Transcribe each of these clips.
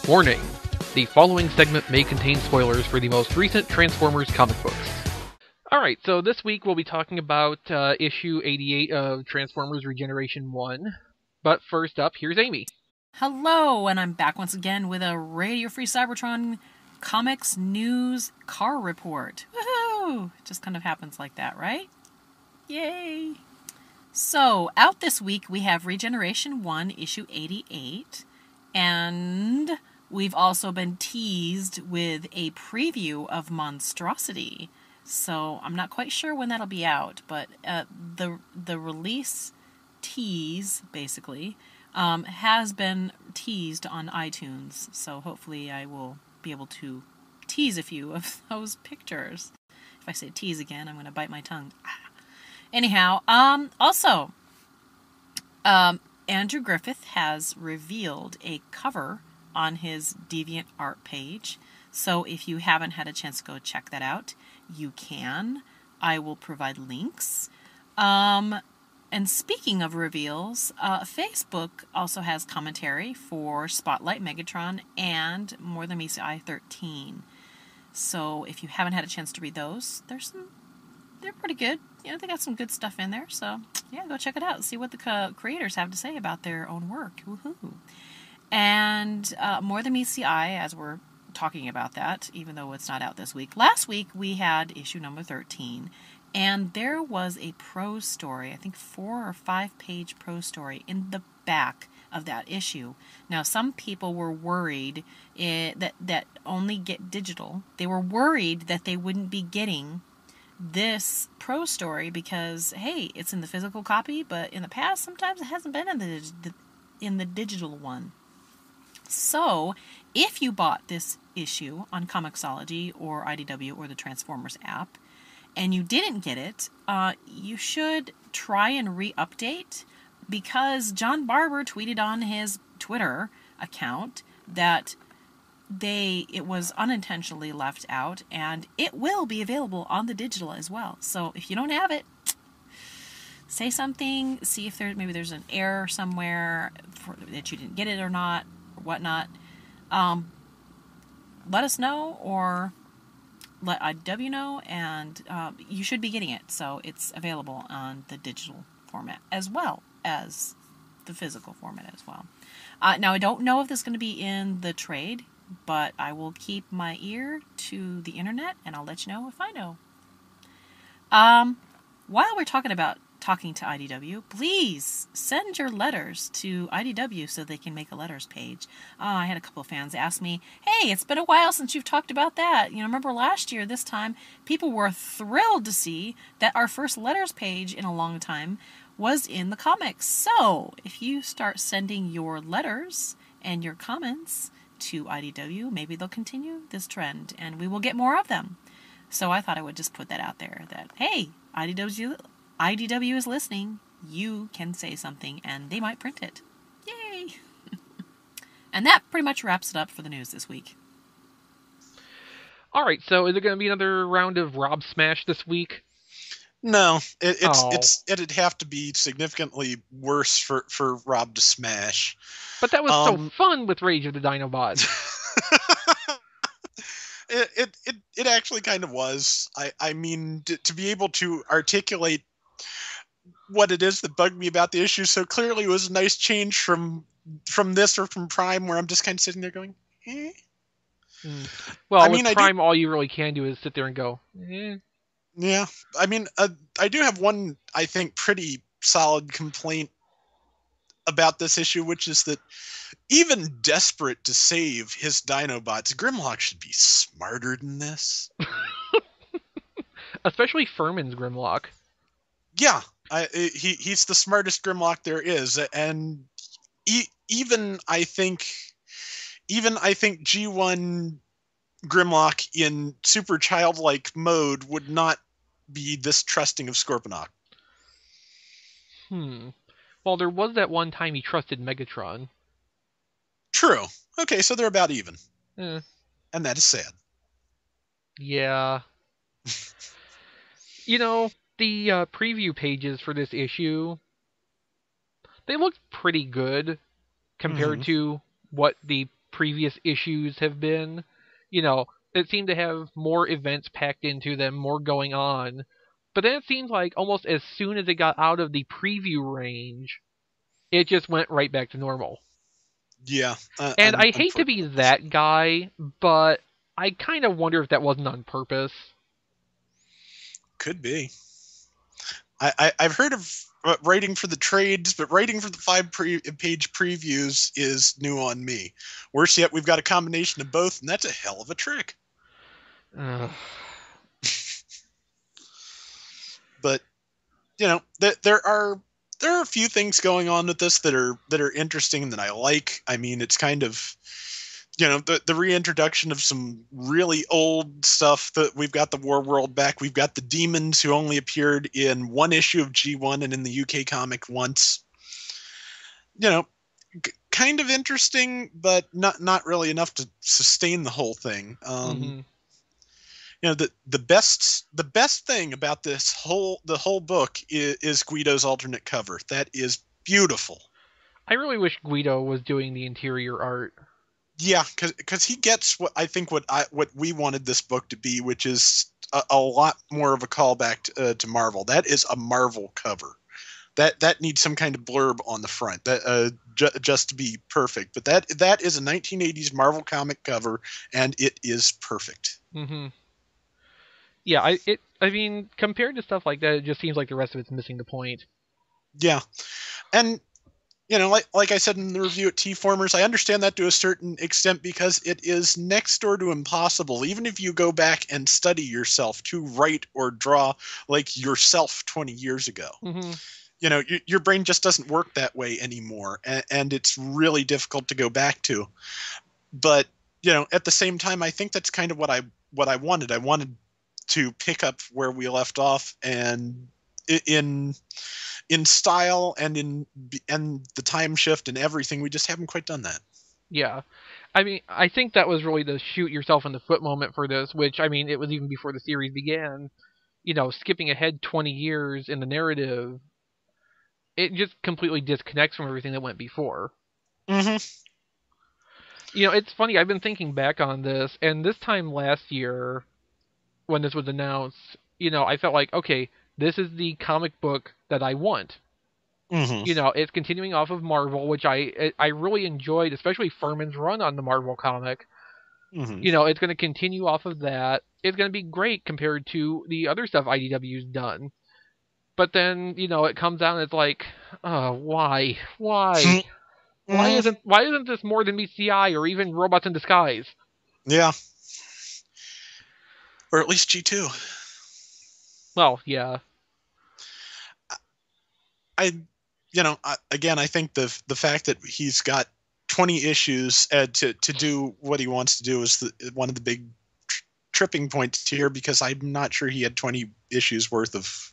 Warning: the following segment may contain spoilers for the most recent Transformers comic books. Alright, so this week we'll be talking about issue 88 of Transformers Regeneration 1. But first up, here's Amy. Hello, and I'm back once again with a Radio Free Cybertron Comics News Car Report. Woohoo! Just kind of happens like that, right? Yay! So, out this week we have Regeneration 1, issue 88, and we've also been teased with a preview of Monstrosity. So, I'm not quite sure when that'll be out, but the release tease, basically, has been teased on iTunes. So, hopefully I will be able to tease a few of those pictures. If I say tease again, I'm going to bite my tongue. Anyhow, also, Andrew Griffith has revealed a cover on his DeviantArt page. So if you haven't had a chance to go check that out, you can. I will provide links. And speaking of reveals, Facebook also has commentary for Spotlight Megatron and More Than Meets the Eye 13. So if you haven't had a chance to read those, they're pretty good. You know, they got some good stuff in there. So yeah, go check it out. See what the creators have to say about their own work. Woohoo! And More Than Meets the Eye, as we're talking about that, even though it's not out this week. Last week we had issue number 13. And there was a prose story, I think 4 or 5 page prose story in the back of that issue. Now, some people were worried that only get digital. They were worried that they wouldn't be getting this prose story because, hey, it's in the physical copy, but in the past, sometimes it hasn't been in the digital one. So, if you bought this issue on Comixology or IDW or the Transformers app, and you didn't get it, you should try and re-update, because John Barber tweeted on his Twitter account that it was unintentionally left out, and it will be available on the digital as well. So if you don't have it, say something, see if maybe there's an error somewhere that you didn't get it or not, or whatnot. Let us know, or let IW know, and you should be getting it. So it's available on the digital format as well as the physical format as well. Now, I don't know if this is going to be in the trade, but I will keep my ear to the internet, and I'll let you know if I know. While we're talking to IDW, please send your letters to IDW so they can make a letters page. I had a couple of fans ask me, hey, it's been a while since you've talked about that. You know, remember last year, this time, people were thrilled to see that our first letters page in a long time was in the comics. So, if you start sending your letters and your comments to IDW, maybe they'll continue this trend, and we will get more of them. So I thought I would just put that out there, that, hey, IDW is listening, you can say something, and they might print it. Yay! And that pretty much wraps it up for the news this week. Alright, so is there going to be another round of Rob Smash this week? No, it'd have to be significantly worse for Rob to smash. But that was so fun with Rage of the Dinobots. It actually kind of was. I mean, to be able to articulate what it is that bugged me about the issue so clearly was a nice change from this or from Prime, where I'm just kind of sitting there going, eh. Well, I mean, with Prime, all you really can do is sit there and go, eh. Yeah, I mean, I do have one, I think, pretty solid complaint about this issue, which is that even desperate to save his Dinobots, Grimlock should be smarter than this. Especially Furman's Grimlock. Yeah, he's the smartest Grimlock there is, and even I think G1 Grimlock in super childlike mode would not be this trusting of Scorponok. Well, there was that one time he trusted Megatron. True. Okay, so they're about even. And that is sad. Yeah. You know, the preview pages for this issue, they looked pretty good compared to what the previous issues have been. You know, it seemed to have more events packed into them, more going on. But then it seems like almost as soon as it got out of the preview range, it just went right back to normal. Yeah. And I hate to be Unfortunately. that guy, but I kind of wonder if that wasn't on purpose. Could be. I've heard of writing for the trades, but writing for the page previews is new on me. Worse yet, we've got a combination of both, and that's a hell of a trick. Ugh. But you know, there are a few things going on with this that are interesting and that I like. I mean, it's kind of, you know, the reintroduction of some really old stuff. That we've got the War World back. We've got the demons who only appeared in one issue of G1 and in the UK comic once. You know, kind of interesting, but not really enough to sustain the whole thing. Mm-hmm. You know, the best thing about the whole book is Guido's alternate cover. That is beautiful. I really wish Guido was doing the interior art. Yeah, because he gets what I think what we wanted this book to be, which is a lot more of a callback to Marvel. That is a Marvel cover. That needs some kind of blurb on the front that just to be perfect. But that is a 1980s Marvel comic cover, and it is perfect. Mm-hmm. Yeah, I mean, compared to stuff like that, it just seems like the rest of it's missing the point. Yeah, and you know, like I said in the review at T-Formers, I understand that to a certain extent because it is next door to impossible, even if you go back and study yourself, to write or draw like yourself 20 years ago. Mm-hmm. You know, your brain just doesn't work that way anymore, and it's really difficult to go back to. But you know, at the same time, I think that's kind of what I wanted. I wanted to pick up where we left off, and in style and in the time shift and everything, we just haven't quite done that. Yeah. I mean, I think that was really the shoot yourself in the foot moment for this, which, I mean, it was even before the series began. You know, skipping ahead 20 years in the narrative, it just completely disconnects from everything that went before. Mm-hmm. You know, it's funny, I've been thinking back on this, and this time last year, when this was announced, you know, I felt like, okay, this is the comic book that I want. Mm-hmm. You know, it's continuing off of Marvel, which I really enjoyed, especially Furman's run on the Marvel comic. Mm-hmm. You know, it's going to continue off of that. It's going to be great compared to the other stuff IDW's done. But then, you know, it comes out and it's like, oh, why? Why? Mm-hmm. Why isn't this more than meets the eye or even Robots in Disguise? Yeah, or at least G2. Well, yeah. I you know, again, I think the fact that he's got 20 issues to do what he wants to do is one of the big tripping points here, because I'm not sure he had 20 issues worth of,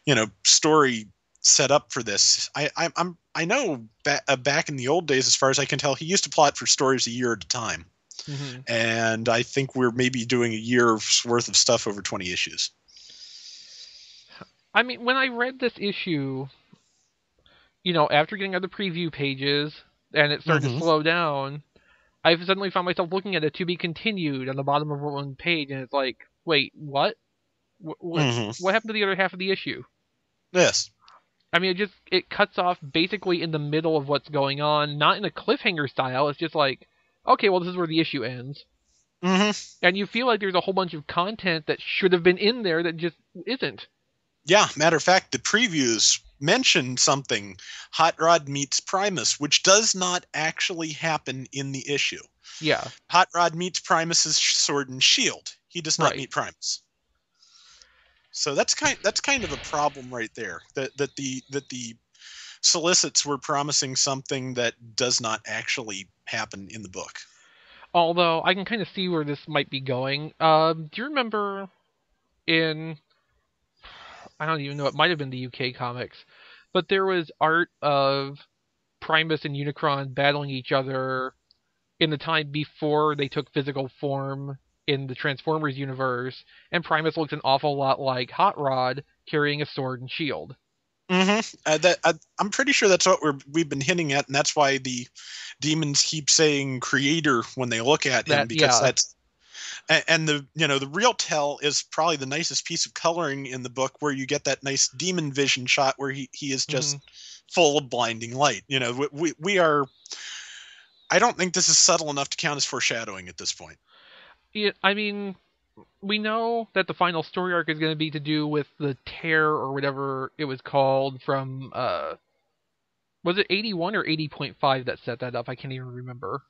you know, story set up for this. I know back in the old days, as far as I can tell, he used to plot for stories a year at a time. Mm-hmm. And I think we're maybe doing a year's worth of stuff over 20 issues. I mean, when I read this issue, you know, after getting out the preview pages and it started to Mm-hmm. slow down, I suddenly found myself looking at it to be continued on the bottom of one page, and it's like, wait, what? Mm-hmm. What happened to the other half of the issue? Yes. I mean, it cuts off basically in the middle of what's going on, not in a cliffhanger style. It's just like, okay, well, this is where the issue ends, Mm-hmm. and you feel like there's a whole bunch of content that should have been in there that just isn't. Yeah, matter of fact, the previews mention something, Hot Rod meets Primus, which does not actually happen in the issue. Yeah, Hot Rod meets Primus's sword and shield. He does not right. meet Primus. So that's kind of a problem right there. That the solicits were promising something that does not actually happen in the book. Although I can kind of see where this might be going. Do you remember in, I don't even know, it might have been the UK comics, but there was art of Primus and Unicron battling each other in the time before they took physical form in the Transformers universe, and Primus looks an awful lot like Hot Rod carrying a sword and shield. I'm pretty sure that's what we've been hinting at, and that's why the demons keep saying creator when they look at him, That, because yeah. that's and the real tell is probably the nicest piece of coloring in the book, where you get that nice demon vision shot where he is Hmm. just full of blinding light. We are. I don't think this is subtle enough to count as foreshadowing at this point. Yeah, I mean, we know that the final story arc is going to be to do with the tear or whatever it was called from was it 81 or 80.5 that set that up? I can't even remember.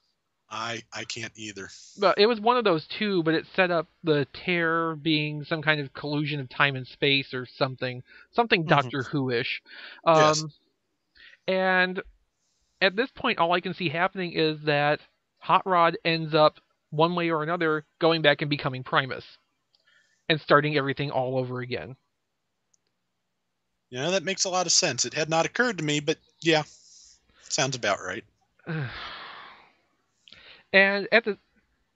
I can't either. But it was one of those two, but it set up the tear being some kind of collusion of time and space or something Hmm. Doctor Who-ish. Yes. Um, and at this point, all I can see happening is that Hot Rod ends up one way or another going back and becoming Primus and starting everything all over again. That makes a lot of sense. It had not occurred to me, but yeah, sounds about right. And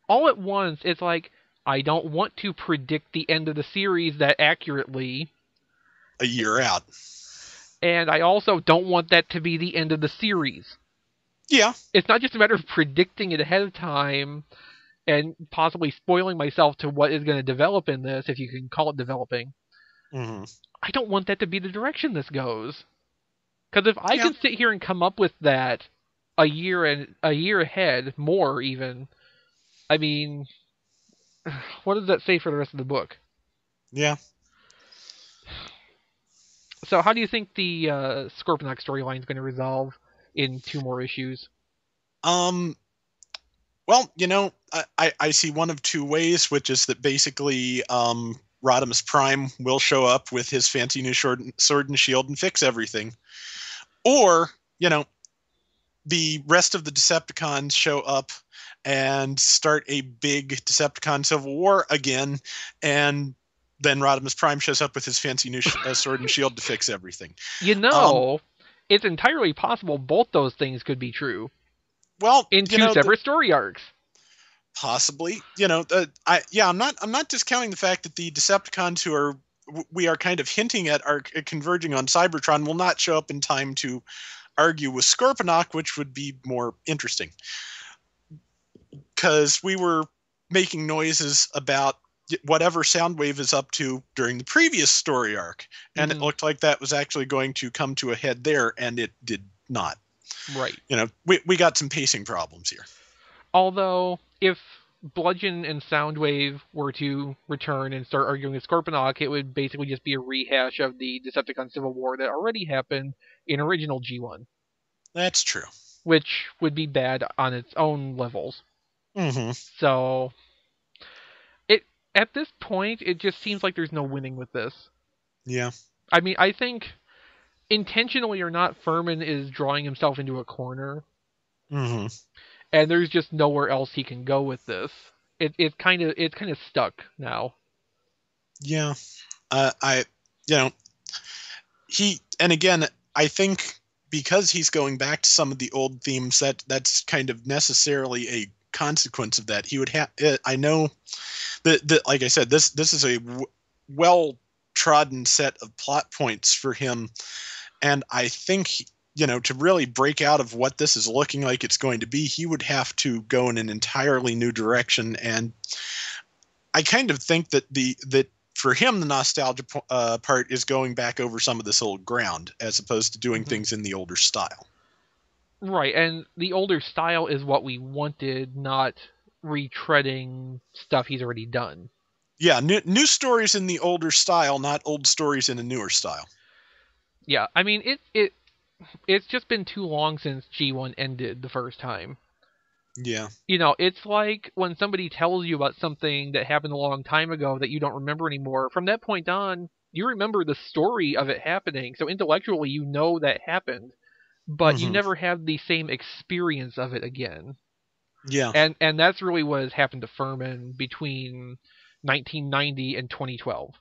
all at once, it's like I don't want to predict the end of the series that accurately, A year out. and I also don't want that to be the end of the series. Yeah. It's not just a matter of predicting it ahead of time and possibly spoiling myself to what is going to develop in this, if you can call it developing. Hmm. I don't want that to be the direction this goes. Because if I Yeah. can sit here and come up with that a year ahead, more even, I mean, what does that say for the rest of the book? Yeah. So how do you think the Scorponok storyline is going to resolve in two more issues? Um. Well, I see one of two ways, which is that basically Rodimus Prime will show up with his fancy new sword and shield and fix everything. Or, the rest of the Decepticons show up and start a big Decepticon civil war again, and then Rodimus Prime shows up with his fancy new sword and shield to fix everything. You Um, know, it's entirely possible both those things could be true well, in two separate story arcs. possibly, I'm not discounting the fact that the Decepticons we are kind of hinting at are converging on Cybertron will not show up in time to argue with Scorponok, which would be more interesting, because we were making noises about whatever Soundwave is up to during the previous story arc, and it Hmm. looked like that was actually going to come to a head there, and it did not. Right. We got some pacing problems here. Although, if Bludgeon and Soundwave were to return and start arguing with Scorponok, it would basically just be a rehash of the Decepticon Civil War that already happened in original G1, That's true. which would be bad on its own levels. Hmm. So, it at this point, it just seems like there's no winning with this. Yeah. I mean, I think intentionally or not, Furman is drawing himself into a corner, Hmm. and there's just nowhere else he can go with this. It's kind of stuck now. Yeah. I, you know, and again, I think because he's going back to some of the old themes, that's kind of necessarily a consequence of that. He would have. I know that, like I said, this is a well trodden set of plot points for him, and I think to really break out of what this is looking like it's going to be, he would have to go in an entirely new direction. And I kind of think that for him the nostalgia part is going back over some of this old ground as opposed to doing Hmm. things in the older style. Right, and the older style is what we wanted, not retreading stuff he's already done. Yeah, new stories in the older style, not old stories in a newer style. Yeah, I mean it's just been too long since G1 ended the first time. Yeah. It's like when somebody tells you about something that happened a long time ago that you don't remember anymore. From that point on, you remember the story of it happening, so intellectually you know that happened, but you Hmm. never have the same experience of it again. Yeah. And that's really what has happened to Furman between 1990 and 2012.